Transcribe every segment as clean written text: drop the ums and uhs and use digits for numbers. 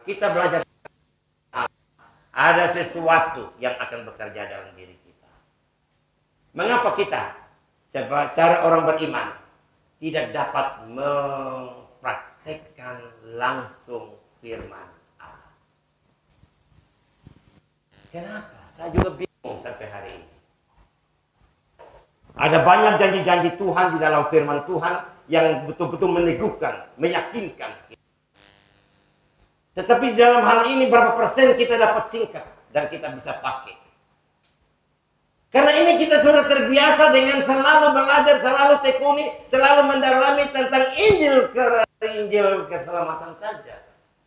kita belajar ada sesuatu yang akan bekerja dalam diri kita. Mengapa kita sebagai orang beriman tidak dapat mempraktekkan langsung firman Allah? Kenapa? Saya juga bingung sampai hari ini. Ada banyak janji-janji Tuhan di dalam firman Tuhan yang betul-betul meneguhkan, meyakinkan. Tetapi dalam hal ini berapa persen kita dapat singkat dan kita bisa pakai? Karena ini kita sudah terbiasa dengan selalu belajar, selalu tekuni, selalu mendalami tentang Injil keselamatan saja.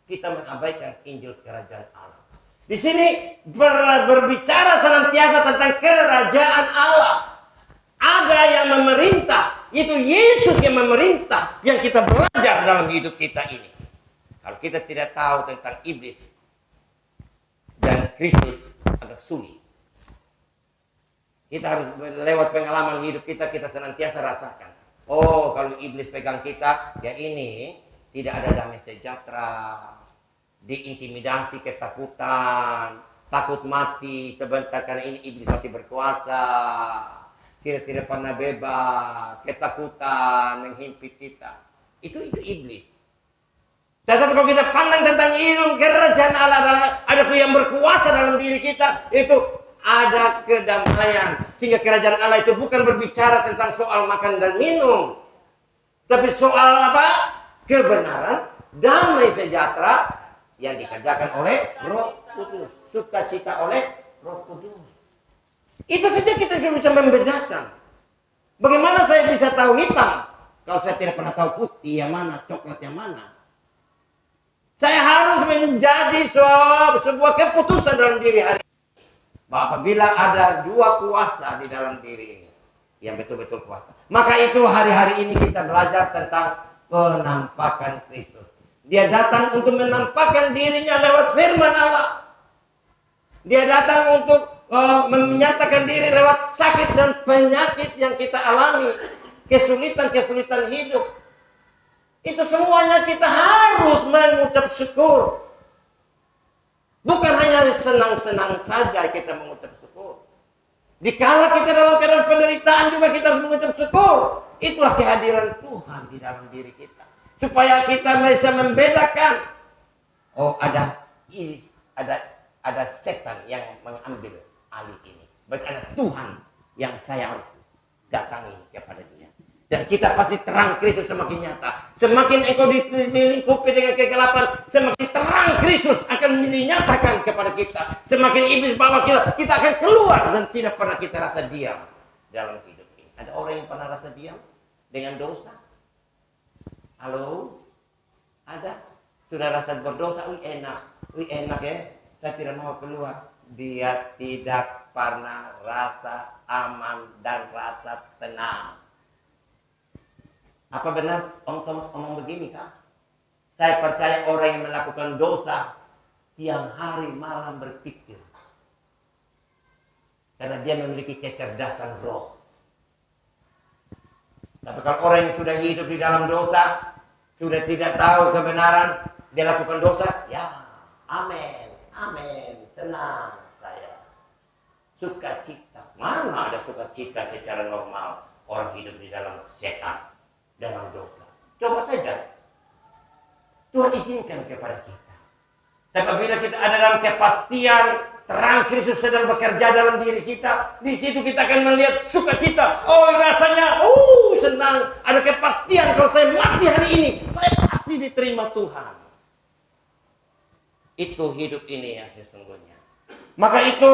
Kita mengabaikan Injil kerajaan Allah. Di sini berbicara senantiasa tentang kerajaan Allah. Ada yang memerintah, itu Yesus yang memerintah, yang kita belajar dalam hidup kita ini. Kalau kita tidak tahu tentang iblis dan Kristus, agak sulit. Kita harus lewat pengalaman hidup kita senantiasa rasakan. Oh, kalau iblis pegang kita, ya ini tidak ada damai sejahtera, diintimidasi, ketakutan, takut mati sebentar karena ini iblis masih berkuasa. Kita tidak pernah bebas, ketakutan menghimpit kita. Itu iblis. Tetapi kalau kita pandang tentang ilmu kerajaan Allah, ada yang berkuasa dalam diri kita, itu ada kedamaian. Sehingga kerajaan Allah itu bukan berbicara tentang soal makan dan minum, tapi soal apa? Kebenaran, damai sejahtera yang dikerjakan oleh Roh Kudus, sukacita oleh Roh Kudus. Itu saja kita sudah bisa membedakan. Bagaimana saya bisa tahu hitam kalau saya tidak pernah tahu putih yang mana, coklat yang mana? Saya harus menjadi sebuah keputusan dalam diri hari ini. Apabila ada dua kuasa di dalam diri ini, yang betul-betul kuasa, maka itu hari-hari ini kita belajar tentang penampakan Kristus. Dia datang untuk menampakkan dirinya lewat firman Allah. Dia datang untuk menyatakan diri lewat sakit dan penyakit yang kita alami, kesulitan-kesulitan hidup. Itu semuanya kita harus mengucap syukur. Bukan hanya senang-senang saja kita mengucap syukur. Dikala kita dalam keadaan penderitaan juga kita harus mengucap syukur. Itulah kehadiran Tuhan di dalam diri kita. Supaya kita bisa membedakan. Oh, ada setan yang mengambil alih ini. Berarti ada Tuhan yang saya harus datangi kepada dia. Dan kita pasti terang Kristus semakin nyata. Semakin engkau dilingkupi dengan kegelapan, semakin terang Kristus akan dinyatakan kepada kita. Semakin iblis bawa kita akan keluar dan tidak pernah kita rasa diam dalam hidup ini. Ada orang yang pernah rasa diam dengan dosa? Halo? Ada? Sudah rasa berdosa? Wih enak ya. Saya tidak mau keluar. Dia tidak pernah rasa aman dan rasa tenang. Apa benar Om Thomas ngomong begini kah? Saya percaya orang yang melakukan dosa tiang hari malam berpikir. Karena dia memiliki kecerdasan roh. Tapi kalau orang yang sudah hidup di dalam dosa, sudah tidak tahu kebenaran, dia lakukan dosa, ya amin, amin, senang saya. Sukacita. Mana ada sukacita secara normal orang hidup di dalam setan, dalam dosa. Coba saja. Tuhan izinkan kepada kita. Tapi apabila kita ada dalam kepastian, terang Kristus sedang bekerja dalam diri kita, di situ kita akan melihat sukacita. Oh, rasanya senang. Ada kepastian kalau saya mati hari ini, saya pasti diterima Tuhan. Itu hidup ini yang sesungguhnya. Maka itu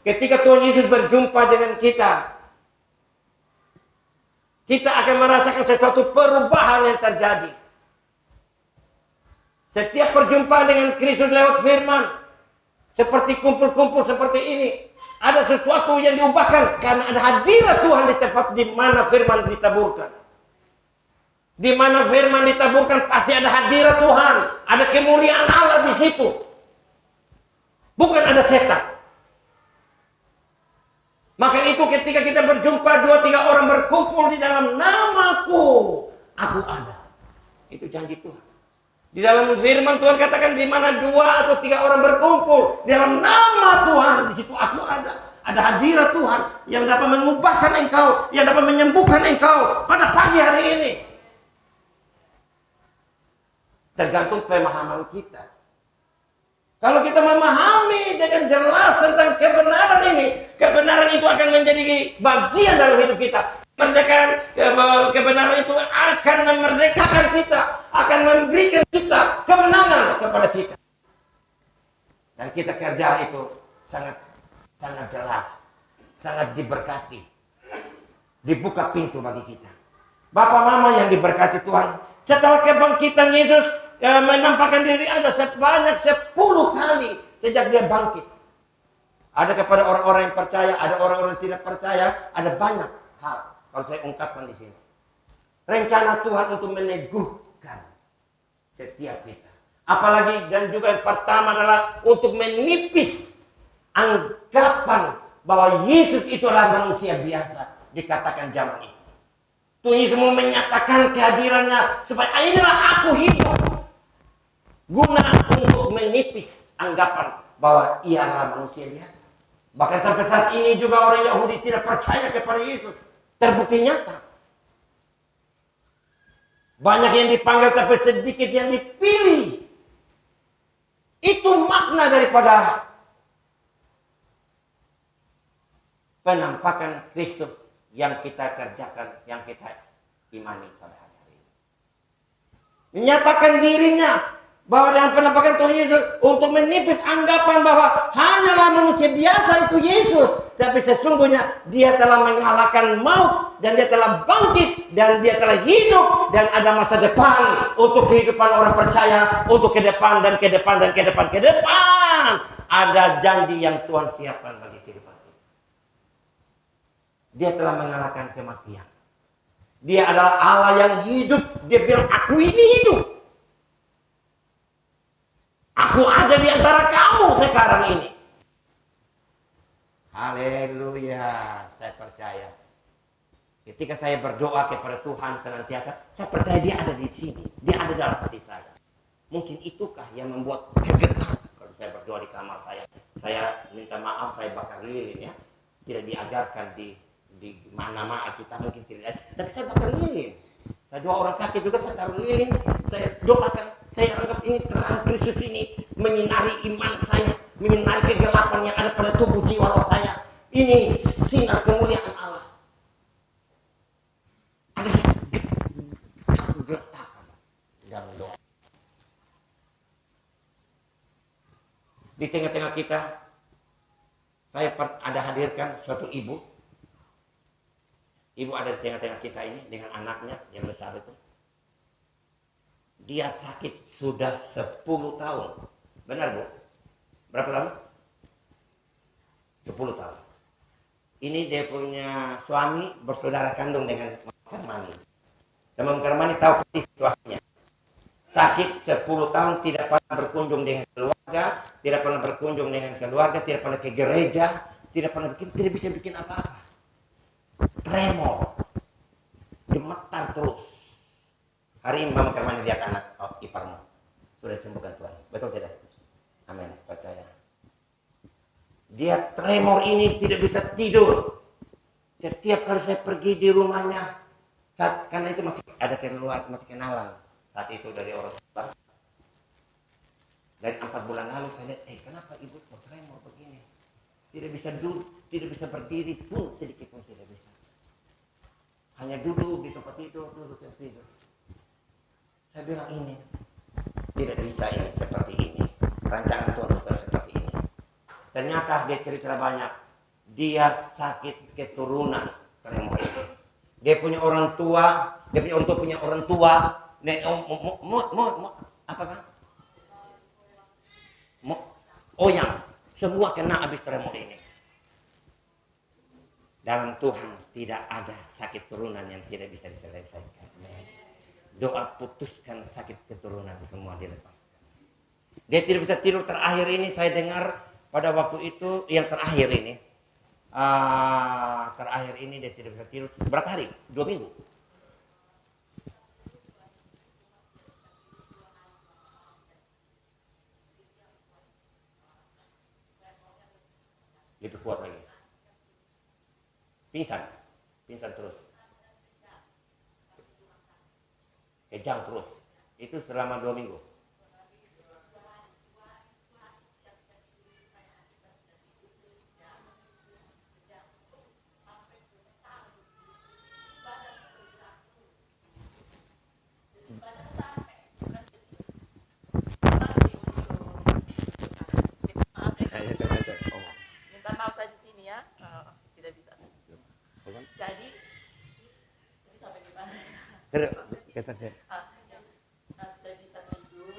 ketika Tuhan Yesus berjumpa dengan kita, kita akan merasakan sesuatu perubahan yang terjadi. Setiap perjumpaan dengan Kristus lewat firman, seperti kumpul-kumpul seperti ini, ada sesuatu yang diubahkan karena ada hadirat Tuhan di tempat di mana firman ditaburkan. Di mana firman ditaburkan pasti ada hadirat Tuhan, ada kemuliaan Allah di situ. Bukan ada setan. Maka itu ketika kita berjumpa 2-3 orang berkumpul di dalam namaku, aku ada. Itu janji Tuhan. Di dalam firman Tuhan katakan di mana 2 atau 3 orang berkumpul dalam nama Tuhan, di situ aku ada. Ada hadirat Tuhan yang dapat mengubahkan engkau, yang dapat menyembuhkan engkau pada pagi hari ini. Tergantung pemahaman kita. Kalau kita memahami dengan jelas tentang kebenaran ini, kebenaran itu akan menjadi bagian dalam hidup kita. Kebenaran itu akan memerdekakan kita, akan memberikan kita kemenangan kepada kita. Dan kita kerja itu sangat jelas, sangat diberkati. Dibuka pintu bagi kita. Bapak mama yang diberkati Tuhan, setelah kebangkitan Yesus menampakkan diri ada sebanyak 10 kali sejak dia bangkit. Ada kepada orang-orang yang percaya, ada orang-orang yang tidak percaya, ada banyak hal. Kalau saya ungkapkan di sini, rencana Tuhan untuk meneguhkan setiap kita. Apalagi dan juga yang pertama adalah untuk menipis anggapan bahwa Yesus itu adalah manusia biasa dikatakan zaman itu. Tuhan Yesus mau menyatakan kehadirannya supaya inilah aku hidup, guna untuk menipis anggapan bahwa ia adalah manusia biasa. Bahkan sampai saat ini juga orang Yahudi tidak percaya kepada Yesus. Terbukti nyata. Banyak yang dipanggil tapi sedikit yang dipilih. Itu makna daripada penampakan Kristus yang kita kerjakan, yang kita imani pada hari ini. Menyatakan dirinya bahwa dengan penampakan Tuhan Yesus untuk menipis anggapan bahwa hanyalah manusia biasa itu Yesus, tapi sesungguhnya dia telah mengalahkan maut dan dia telah bangkit dan dia telah hidup dan ada masa depan untuk kehidupan orang percaya, untuk ke depan dan ke depan dan ke depan ke depan. Ada janji yang Tuhan siapkan bagi kehidupan kita. Dia telah mengalahkan kematian. Dia adalah Allah yang hidup. Dia bilang aku ini hidup. Aku ada di antara kamu sekarang ini. Haleluya, saya percaya. Ketika saya berdoa kepada Tuhan senantiasa, saya percaya dia ada di sini. Dia ada dalam hati saya. Mungkin itukah yang membuat saya getar kalau saya berdoa di kamar saya. Saya minta maaf, saya bakar lilin ya. Tidak diajarkan di mana kita mungkin tidak. Tapi saya bakar lilin. Saya doa orang sakit juga saya taruh lilin. Saya doakan. Saya anggap ini terang Kristus ini menyinari iman saya, menyinari kegelapan yang ada pada tubuh jiwa roh saya. Ini sinar kemuliaan Allah. Ada gertakan dalam doa. Di tengah-tengah kita, saya ada hadirkan suatu ibu. Ibu ada di tengah-tengah kita ini dengan anaknya yang besar itu. Dia sakit sudah 10 tahun. Benar Bu? Berapa tahun? 10 tahun. Ini dia punya suami bersaudara kandung dengan Karmani. Teman Karmani tahu persis situasinya. Sakit 10 tahun, tidak pernah berkunjung dengan keluarga, tidak pernah berkunjung dengan keluarga, tidak pernah ke gereja, tidak bisa bikin apa-apa. Tremor. Gemetar terus. Hari ini Mama Karmani lihat anak iparmu sudah disembuhkan Tuhan. Betul tidak? Amin. Percaya. Dia tremor ini tidak bisa tidur. Setiap kali saya pergi di rumahnya, karena itu masih ada masih kenalan saat itu dari orang tua. Dari 4 bulan lalu saya lihat, kenapa ibu kok tremor begini? Tidak bisa duduk, tidak bisa berdiri pun sedikit pun tidak bisa. Hanya duduk di tempat tidur, duduk tempat tidur. Saya bilang ini tidak bisa ini seperti ini. Rancangan Tuhan bukan seperti ini. Ternyata dia cerita banyak. Dia sakit keturunan tremor ini. Dia punya orang tua, punya orang tua. Apa kan? Oyang. Semua kena habis tremor ini. Dalam Tuhan tidak ada sakit turunan yang tidak bisa diselesaikan. Doa putuskan sakit keturunan semua dilepaskan. Dia tidak bisa tidur. Terakhir ini saya dengar pada waktu itu yang terakhir ini. Terakhir ini dia tidak bisa tidur. Berapa hari? 2 minggu. lebih kuat lagi. Pingsan terus, kejang terus. Itu selama 2 minggu. Minta maaf saya di sini ya, tidak bisa. Jadi sampai di mana? Terus, kesan saya. Saya bisa tidur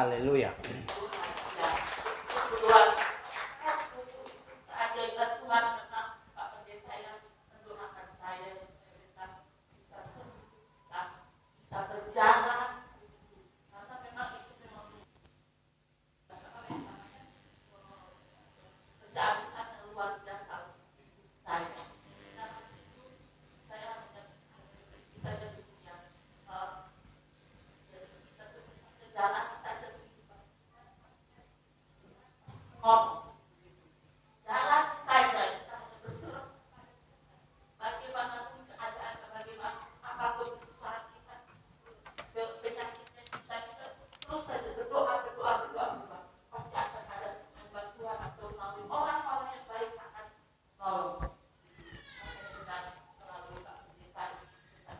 Haleluya. Ya, Tuhan, keajaiban Tuhan tentang Pak Pendeta yang mendoakan saya supaya bisa berjalan, karena memang itu memang kerjaan Tuhan yang luar biasa untuk saya. Nah, disitu saya bisa jadi punya jalan saja ngomong jalan saja kita hanya berserah bagaimanapun keadaan bagaimana apapun kesusahan kita penyakitnya kita terus saja berdoa pasti akan ada bantuan atau melalui orang-orang yang baik akan menolong. Jangan terlalu kita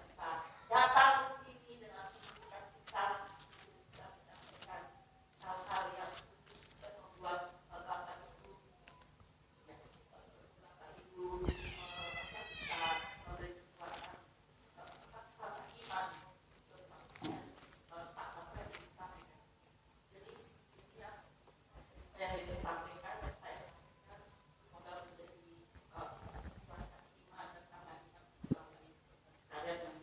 bisa datang ke sini dengan sukacita bisa menyampaikan hal-hal yang bisa membuat Bapak Ibu bisa memberi kekuatan sama iman Pak Kapolres disampaikan. Jadi ini yang saya sampaikan dan saya semoga menjadi kekuatan iman dan tambahan iman selama ini. Kalian yang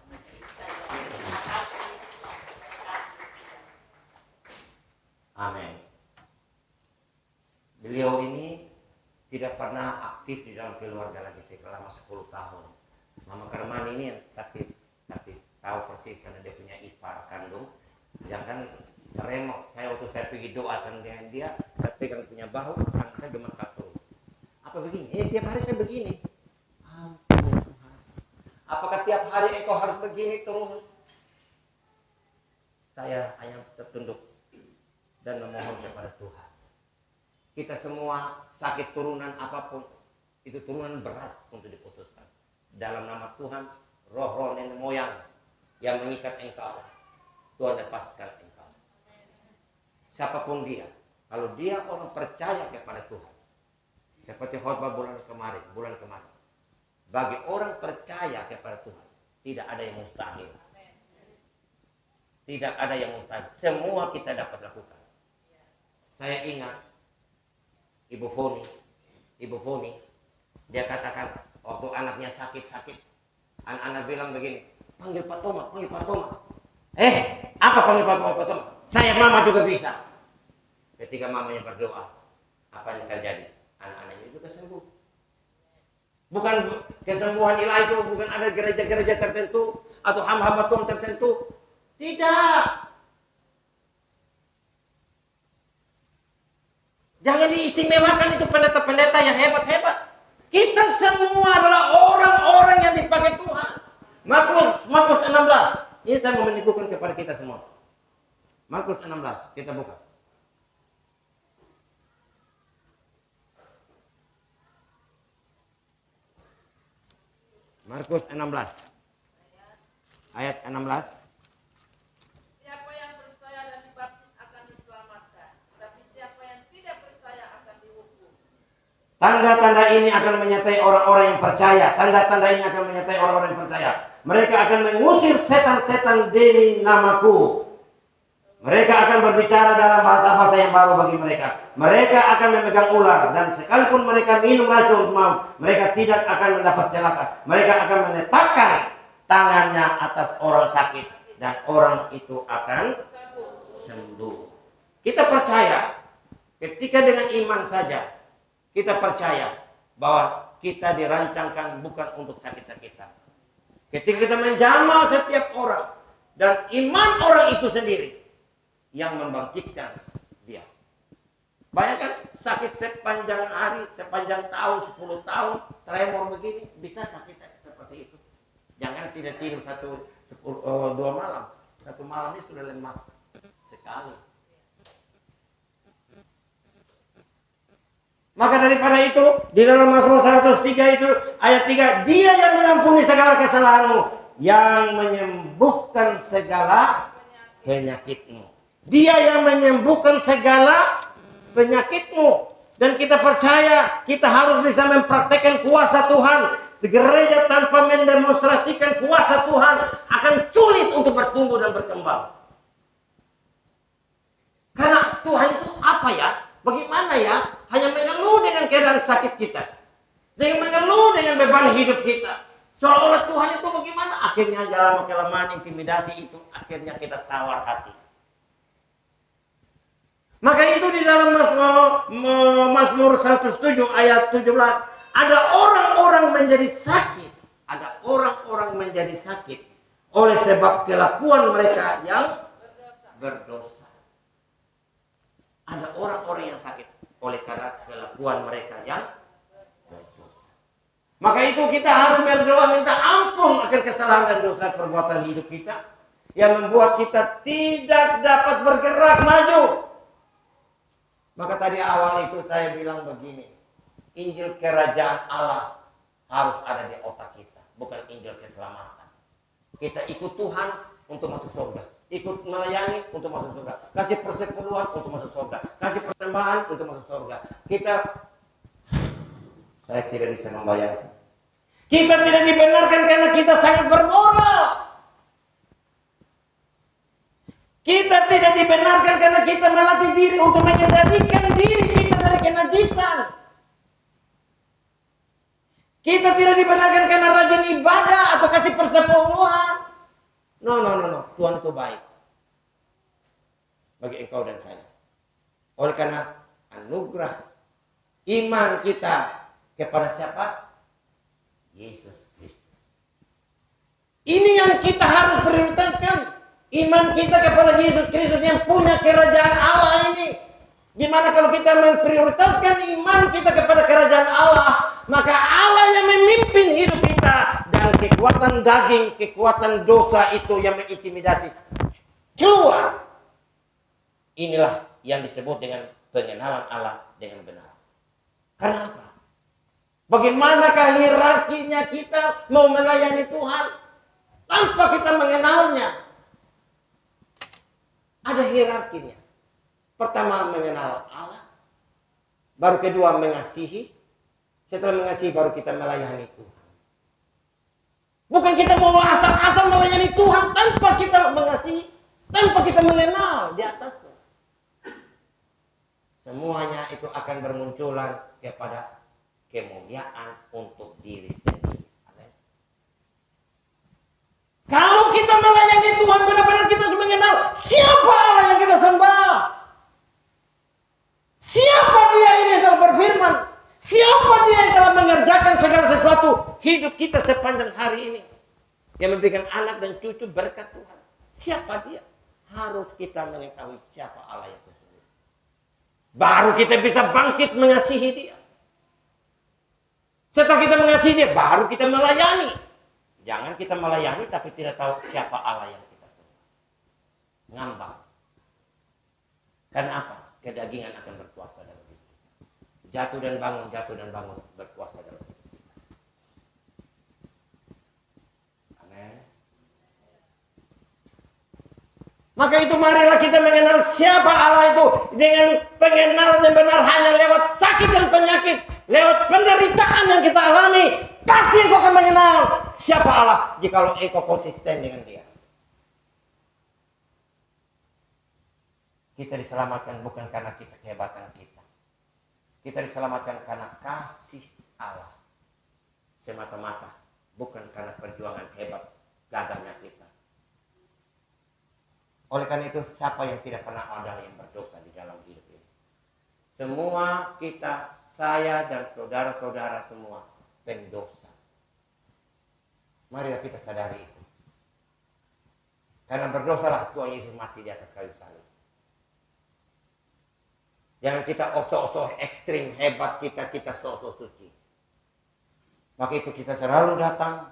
menjadi saya terima kasih. Amin. Beliau ini tidak pernah aktif di dalam keluarga lagi selama 10 tahun. Mama Karmani ini yang saksi tahu persis karena dia punya ipar kandung. Jangan teremok. Saya pergi doakan dengan dia, saya pegang punya bahu, tangan saya gemetar terus. Apa begini? Tiap hari saya begini. Ampun Tuhan. Apakah tiap hari engkau harus begini terus? Saya hanya tertunduk dan memohon kepada Tuhan. Kita semua sakit turunan apapun, itu turunan berat untuk diputuskan. Dalam nama Tuhan, roh-roh nenek moyang yang mengikat engkau, Tuhan lepaskan engkau. Siapapun dia, kalau dia orang percaya kepada Tuhan, seperti khotbah bulan kemarin, bagi orang percaya kepada Tuhan, tidak ada yang mustahil. Tidak ada yang mustahil. Semua kita dapat lakukan. Saya ingat Ibu Foni, dia katakan waktu anaknya sakit, anak-anak bilang begini, panggil Pak Thomas. Apa panggil Pak Thomas? Saya mama juga bisa. Ketika mamanya berdoa, apa yang terjadi? Anak-anaknya itu kesembuh. Bukan kesembuhan ilahi itu, bukan ada gereja-gereja tertentu atau hamba-hamba Tuhan tertentu. Tidak. Jangan diistimewakan itu pendeta-pendeta yang hebat-hebat. Kita semua adalah orang-orang yang dipakai Tuhan. Markus 16. Ini saya mau menikukan kepada kita semua. Markus 16, kita buka. Markus 16. Ayat 16. Siapa yang percaya dan dibaptis akan diselamatkan, tapi siapa yang tidak percaya akan dihukum. Tanda-tanda ini akan menyertai orang-orang yang percaya. Tanda-tanda ini akan menyertai orang-orang yang percaya. Mereka akan mengusir setan-setan demi namaku. Mereka akan berbicara dalam bahasa-bahasa yang baru bagi mereka. Mereka akan memegang ular. Dan sekalipun mereka minum racun maut, mereka tidak akan mendapat celaka. Mereka akan meletakkan tangannya atas orang sakit. Dan orang itu akan sembuh. Kita percaya. Ketika dengan iman saja, kita percaya bahwa kita dirancangkan bukan untuk sakit-sakitan. Ketika kita menjamah setiap orang. Dan iman orang itu sendiri yang membangkitkan dia. Bayangkan sakit sepanjang hari, sepanjang tahun, 10 tahun, tremor begini, bisakah kita seperti itu? Jangan tidak tidur 2 malam. 1 malam ini sudah lemah sekali. Maka daripada itu, di dalam Mazmur 103 itu, ayat 3, Dia yang mengampuni segala kesalahanmu, yang menyembuhkan segala penyakitmu. Dia yang menyembuhkan segala penyakitmu. Dan kita percaya kita harus bisa mempraktekkan kuasa Tuhan. Gereja tanpa mendemonstrasikan kuasa Tuhan akan sulit untuk bertumbuh dan berkembang. Tuhan itu apa ya? Bagaimana ya? Hanya mengeluh dengan keadaan sakit kita. Dengan mengeluh dengan beban hidup kita. Seolah-olah Tuhan itu bagaimana? Akhirnya dalam kelemahan intimidasi itu, akhirnya kita tawar hati. Maka itu di dalam Mazmur 107 ayat 17. Ada orang-orang menjadi sakit. Ada orang-orang menjadi sakit. Oleh sebab kelakuan mereka yang berdosa. Ada orang-orang yang sakit. Oleh karena kelakuan mereka yang berdosa. Maka itu kita harus berdoa minta ampun akan kesalahan dan dosa perbuatan hidup kita. Yang membuat kita tidak dapat bergerak maju. Maka tadi awal itu saya bilang begini. Injil kerajaan Allah harus ada di otak kita. Bukan Injil keselamatan. Kita ikut Tuhan untuk masuk surga. Ikut melayani untuk masuk surga. Kasih persepuluhan untuk masuk surga. Kasih persembahan untuk masuk surga. Saya tidak bisa membayangkan. Kita tidak dibenarkan karena kita sangat bermoral. Kita tidak dibenarkan karena kita melatih diri untuk mengendalikan diri kita dari kenajisan. Kita tidak dibenarkan karena rajin ibadah atau kasih persepuluhan. No. Tuhan itu baik. Bagi engkau dan saya. Oleh karena anugerah iman kita kepada siapa? Yesus Kristus. Ini yang kita harus prioritaskan. Iman kita kepada Yesus Kristus yang punya kerajaan Allah ini. Dimana kalau kita memprioritaskan iman kita kepada kerajaan Allah, maka Allah yang memimpin hidup kita. Dan kekuatan daging, kekuatan dosa itu yang mengintimidasi keluar. Inilah yang disebut dengan pengenalan Allah dengan benar. Karena apa? Bagaimanakah hierarkinya kita mau melayani Tuhan tanpa kita mengenalnya? Ada hierarkinya. Pertama mengenal Allah. Baru kedua mengasihi. Setelah mengasihi baru kita melayani Tuhan. Bukan kita mau asal-asal melayani Tuhan tanpa kita mengasihi. Tanpa kita mengenal di atasnya. Semuanya itu akan bermunculan kepada kemuliaan untuk diri sendiri. Kalau kita melayani Tuhan benar-benar kita harus mengenal siapa Allah yang kita sembah. Siapa dia ini yang telah berfirman. Siapa dia yang telah mengerjakan segala sesuatu hidup kita sepanjang hari ini. Yang memberikan anak dan cucu berkat Tuhan. Siapa dia? Harus kita mengetahui siapa Allah yang sesungguhnya. Baru kita bisa bangkit mengasihi dia. Setelah kita mengasihi dia, baru kita melayani. Jangan kita melayani tapi tidak tahu siapa Allah yang kita sembah. Ngambang. Karena apa? Kedagingan akan berkuasa dalam hidup kita. Jatuh dan bangun berkuasa dalam hidup kita. Amin. Maka itu marilah kita mengenal siapa Allah itu. Dengan pengenalan yang benar hanya lewat sakit dan penyakit. Lewat penderitaan yang kita alami. Pasti engkau akan mengenal siapa Allah jikalau engkau konsisten dengan dia. Kita diselamatkan bukan karena kehebatan kita. Kita diselamatkan karena kasih Allah. Semata-mata. Bukan karena perjuangan hebat gagahnya kita. Oleh karena itu siapa yang tidak pernah ada yang berdosa di dalam hidup ini. Semua kita, saya dan saudara-saudara semua pendosa. Marilah kita sadari itu. Karena berdosalah Tuhan Yesus mati di atas kayu salib. Jangan kita osok-osok ekstrim hebat kita sok-sok suci. Maka itu kita selalu datang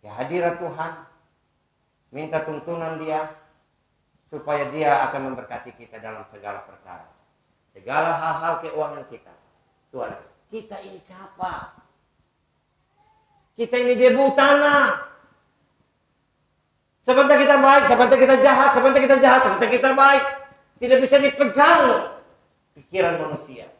ke hadirat Tuhan, minta tuntunan Dia supaya Dia akan memberkati kita dalam segala perkara. Segala hal-hal keuangan kita. Tuhan, kita ini siapa? Kita ini debu tanah. Sebentar kita baik, sebentar kita jahat, sebentar kita baik. Tidak bisa dipegang pikiran manusia.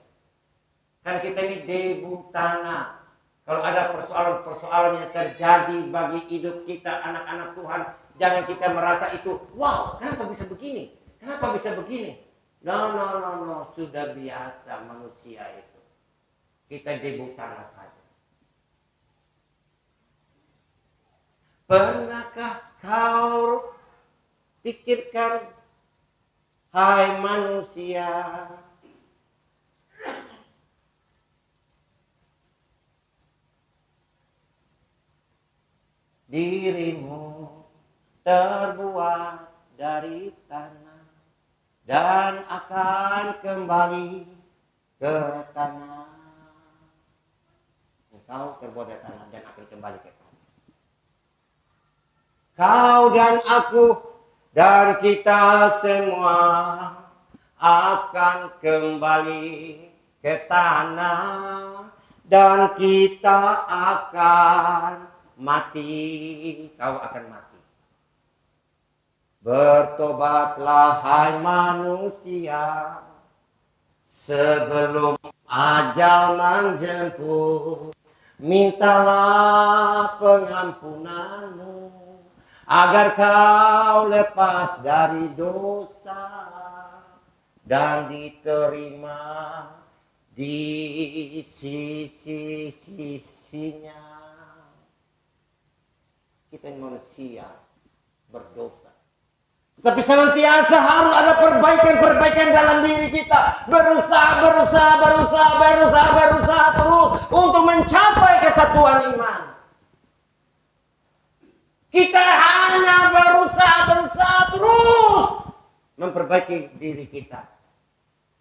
Karena kita ini debu tanah. Kalau ada persoalan-persoalan yang terjadi bagi hidup kita, anak-anak Tuhan, jangan kita merasa itu, wow, kenapa bisa begini? Kenapa bisa begini? No. Sudah biasa manusia itu. Kita debu tanah saja. Pernahkah kau pikirkan, hai manusia, dirimu terbuat dari tanah dan akan kembali ke tanah. Engkau terbuat dari tanah dan akan kembali ke tanah. Kau dan aku dan kita semua akan kembali ke tanah dan kita akan mati. Kau akan mati. Bertobatlah hai manusia sebelum ajal menjemput. Mintalah pengampunanmu agar kau lepas dari dosa dan diterima di sisi-sisinya. Kita manusia berdosa. Tapi senantiasa harus ada perbaikan dalam diri kita. Berusaha terus untuk mencapai kesatuan iman. Kita hanya berusaha terus memperbaiki diri kita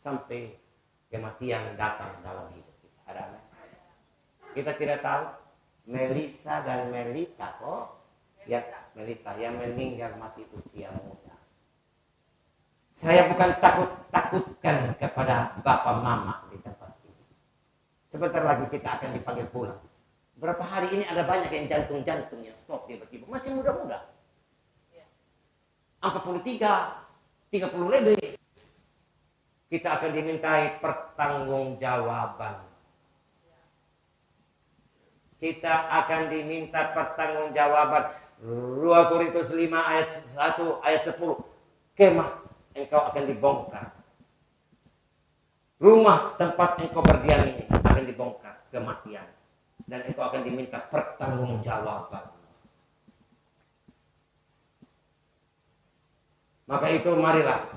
sampai kematian datang dalam hidup kita. Ada apa? Kita tidak tahu Melisa dan Melita ya, Melita yang meninggal masih usia muda. Saya bukan takutkan kepada bapak mama di tempat ini. Sebentar lagi kita akan dipanggil pulang. Berapa hari ini ada banyak yang jantung-jantungnya stop tiba-tiba. Masih muda-muda. 43, 30 lebih. Kita akan dimintai pertanggungjawaban. Kita akan diminta pertanggungjawaban. 2 Korintus 5 ayat 1 ayat 10. Kemah engkau akan dibongkar. Rumah tempat engkau berdiam ini akan dibongkar, kematian. Dan engkau akan diminta pertanggungjawaban. Maka itu marilah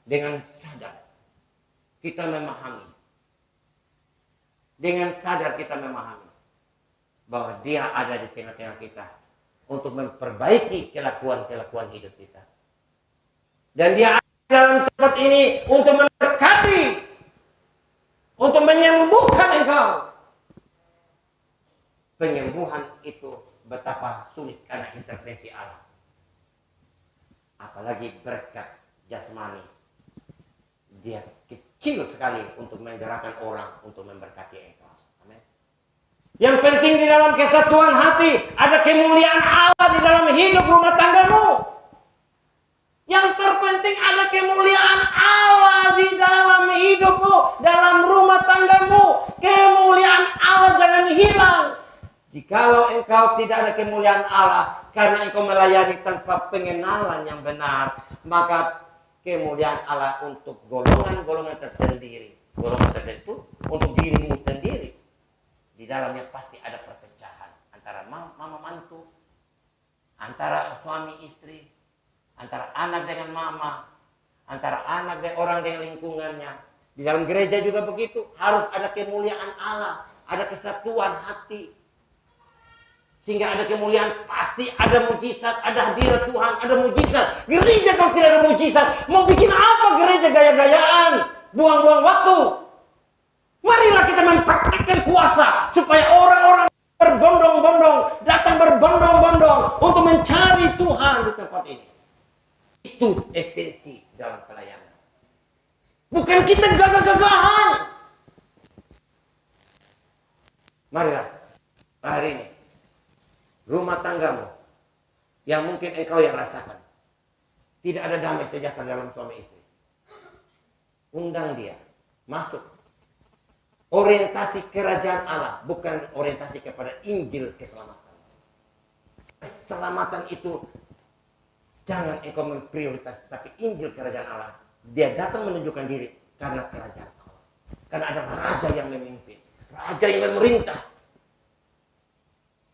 dengan sadar kita memahami. Dengan sadar kita memahami bahwa Dia ada di tengah-tengah kita untuk memperbaiki kelakuan hidup kita. Dan Dia ada dalam tempat ini untuk memberkati, untuk menyembuhkan engkau. Penyembuhan itu betapa sulit karena intervensi Allah. Apalagi berkat jasmani. Dia kecil sekali untuk menggerakkan orang untuk memberkati engkau. Amin. Yang penting di dalam kesatuan hati ada kemuliaan Allah di dalam hidup rumah tanggamu. Yang terpenting ada kemuliaan Allah di dalam hidupmu, dalam rumah tanggamu. Kemuliaan Allah jangan hilang. Jikalau engkau tidak ada kemuliaan Allah karena engkau melayani tanpa pengenalan yang benar, maka kemuliaan Allah untuk golongan-golongan tersendiri, golongan tertentu, untuk dirimu sendiri. Di dalamnya pasti ada perpecahan antara mama mantu, antara suami istri, antara anak dengan mama, antara anak dan orang dengan lingkungannya. Di dalam gereja juga begitu, harus ada kemuliaan Allah, ada kesatuan hati. Sehingga ada kemuliaan, pasti ada mujizat, ada hadirat Tuhan, ada mujizat. Gereja kalau tidak ada mujizat, mau bikin apa gereja gaya-gayaan? Buang-buang waktu. Marilah kita mempraktikkan kuasa supaya orang-orang berbondong-bondong, datang berbondong-bondong untuk mencari Tuhan di tempat ini. Itu esensi dalam pelayanan. Bukan kita gagah-gagahan. Marilah hari ini rumah tanggamu yang mungkin engkau yang rasakan tidak ada damai sejahtera dalam suami istri. Undang dia masuk. Orientasi kerajaan Allah, bukan orientasi kepada Injil keselamatan. Keselamatan itu Jangan engkau memprioritas, tapi Injil kerajaan Allah. Dia datang menunjukkan diri karena kerajaan Allah. Karena ada raja yang memimpin, raja yang memerintah.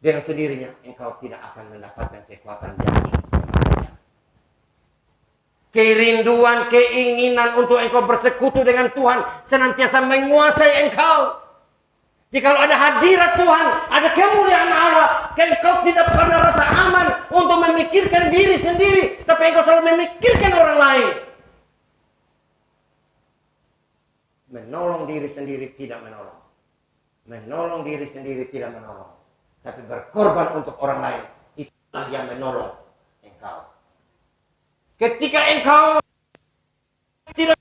Dengan sendirinya engkau tidak akan mendapatkan kekuatan janji. Kerinduan, keinginan untuk engkau bersekutu dengan Tuhan senantiasa menguasai engkau. Jikalau ada hadirat Tuhan, ada kemuliaan Allah, engkau tidak pernah rasa aman untuk memikirkan diri sendiri, tapi engkau selalu memikirkan orang lain. Menolong diri sendiri tidak menolong. Menolong diri sendiri tidak menolong. Tapi berkorban untuk orang lain, itulah yang menolong engkau. Ketika engkau tidak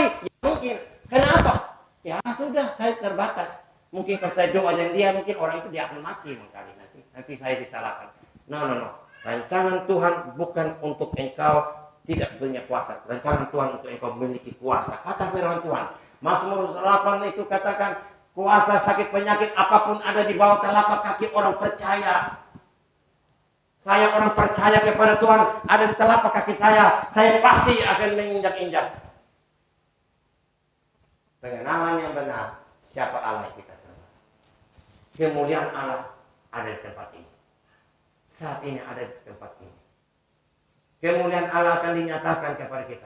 ya mungkin. Kenapa? Ya sudah, saya terbatas. Mungkin kalau saya doa dengan dia, mungkin orang itu dia akan mati kali nanti saya disalahkan. No. Rancangan Tuhan bukan untuk engkau tidak punya kuasa. Rancangan Tuhan untuk engkau memiliki kuasa. Kata firman Tuhan, Mazmur 8 itu katakan, kuasa sakit penyakit apapun ada di bawah telapak kaki orang percaya. Saya orang percaya kepada Tuhan, ada di telapak kaki saya pasti akan menginjak-injak. Pengenalan yang benar, siapa Allah yang kita sembah. Kemuliaan Allah ada di tempat ini. Saat ini ada di tempat ini. Kemuliaan Allah akan dinyatakan kepada kita.